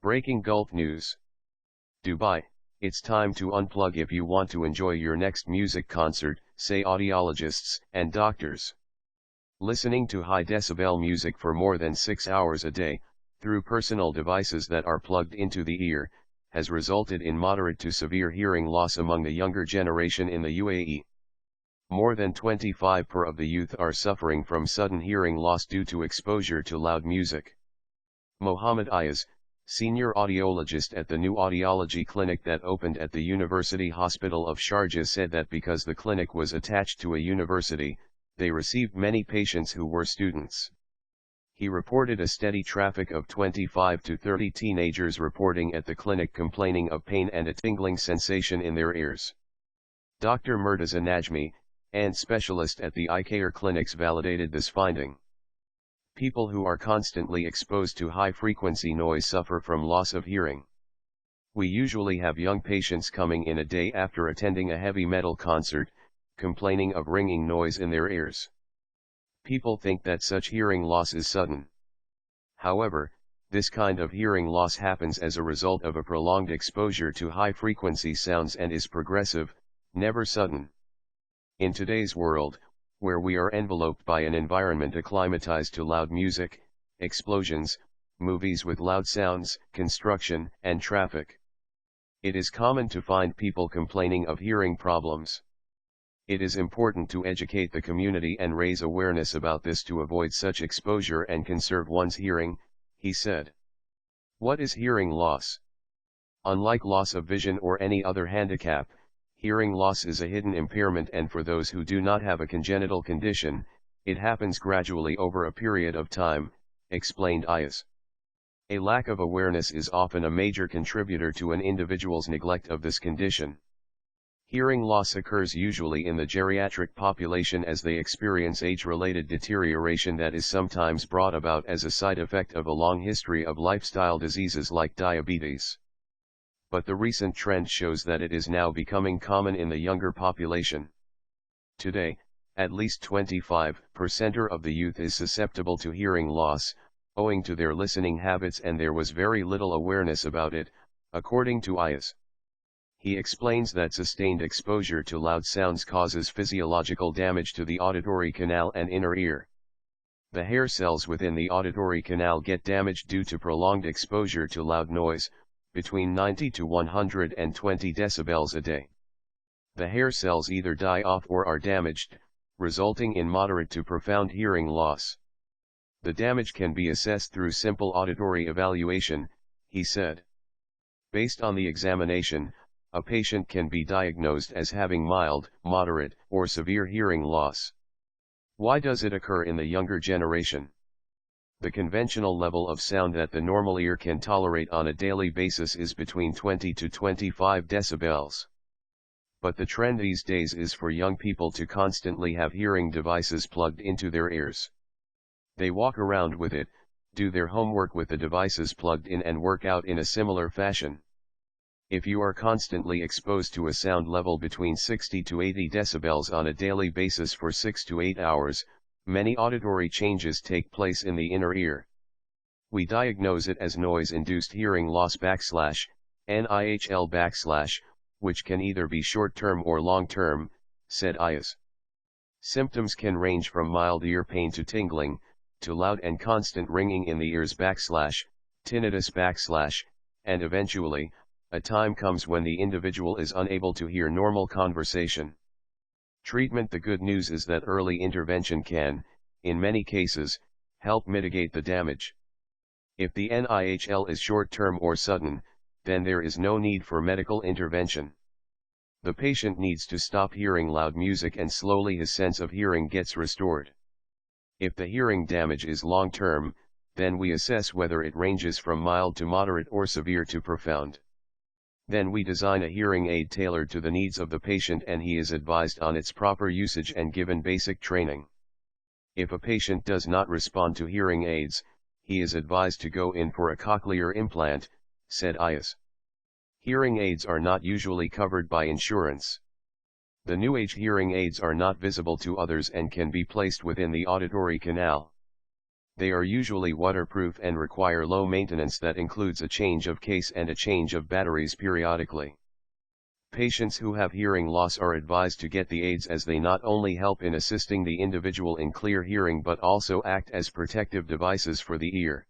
Breaking Gulf News. Dubai, it's time to unplug if you want to enjoy your next music concert, say audiologists and doctors. Listening to high decibel music for more than 6 hours a day, through personal devices that are plugged into the ear, has resulted in moderate to severe hearing loss among the younger generation in the UAE. More than 25% of the youth are suffering from sudden hearing loss due to exposure to loud music. Mohammed Ayaz, senior audiologist at the new audiology clinic that opened at the University Hospital of Sharjah, said that because the clinic was attached to a university, they received many patients who were students. He reported a steady traffic of 25 to 30 teenagers reporting at the clinic complaining of pain and a tingling sensation in their ears. Dr. Murtaza Najmi, an specialist at the eye care clinics, validated this finding. People who are constantly exposed to high-frequency noise suffer from loss of hearing. We usually have young patients coming in a day after attending a heavy metal concert, complaining of ringing noise in their ears. People think that such hearing loss is sudden. However, this kind of hearing loss happens as a result of a prolonged exposure to high-frequency sounds and is progressive, never sudden. In today's world, where we are enveloped by an environment acclimatized to loud music, explosions, movies with loud sounds, construction, and traffic, it is common to find people complaining of hearing problems. It is important to educate the community and raise awareness about this to avoid such exposure and conserve one's hearing, he said. What is hearing loss? Unlike loss of vision or any other handicap, hearing loss is a hidden impairment, and for those who do not have a congenital condition, it happens gradually over a period of time, explained Ayaz. A lack of awareness is often a major contributor to an individual's neglect of this condition. Hearing loss occurs usually in the geriatric population as they experience age-related deterioration that is sometimes brought about as a side effect of a long history of lifestyle diseases like diabetes. But the recent trend shows that it is now becoming common in the younger population. Today, at least 25% of the youth is susceptible to hearing loss, owing to their listening habits, and there was very little awareness about it, according to Ayaz. He explains that sustained exposure to loud sounds causes physiological damage to the auditory canal and inner ear. The hair cells within the auditory canal get damaged due to prolonged exposure to loud noise, between 90 to 120 decibels a day. The hair cells either die off or are damaged, resulting in moderate to profound hearing loss. The damage can be assessed through simple auditory evaluation, he said. Based on the examination, a patient can be diagnosed as having mild, moderate, or severe hearing loss. Why does it occur in the younger generation? The conventional level of sound that the normal ear can tolerate on a daily basis is between 20 to 25 decibels. But the trend these days is for young people to constantly have hearing devices plugged into their ears. They walk around with it, do their homework with the devices plugged in, and work out in a similar fashion. If you are constantly exposed to a sound level between 60 to 80 decibels on a daily basis for 6 to 8 hours, many auditory changes take place in the inner ear. We diagnose it as noise-induced hearing loss (NIHL), which can either be short-term or long-term, said Ayaz. Symptoms can range from mild ear pain to tingling, to loud and constant ringing in the ears (tinnitus), and eventually, a time comes when the individual is unable to hear normal conversation. Treatment. The good news is that early intervention can, in many cases, help mitigate the damage. If the NIHL is short-term or sudden, then there is no need for medical intervention. The patient needs to stop hearing loud music and slowly his sense of hearing gets restored. If the hearing damage is long-term, then we assess whether it ranges from mild to moderate or severe to profound. Then we design a hearing aid tailored to the needs of the patient, and he is advised on its proper usage and given basic training. If a patient does not respond to hearing aids, he is advised to go in for a cochlear implant, said Ayaz. Hearing aids are not usually covered by insurance. The new age hearing aids are not visible to others and can be placed within the auditory canal. They are usually waterproof and require low maintenance that includes a change of case and a change of batteries periodically. Patients who have hearing loss are advised to get the aids as they not only help in assisting the individual in clear hearing but also act as protective devices for the ear.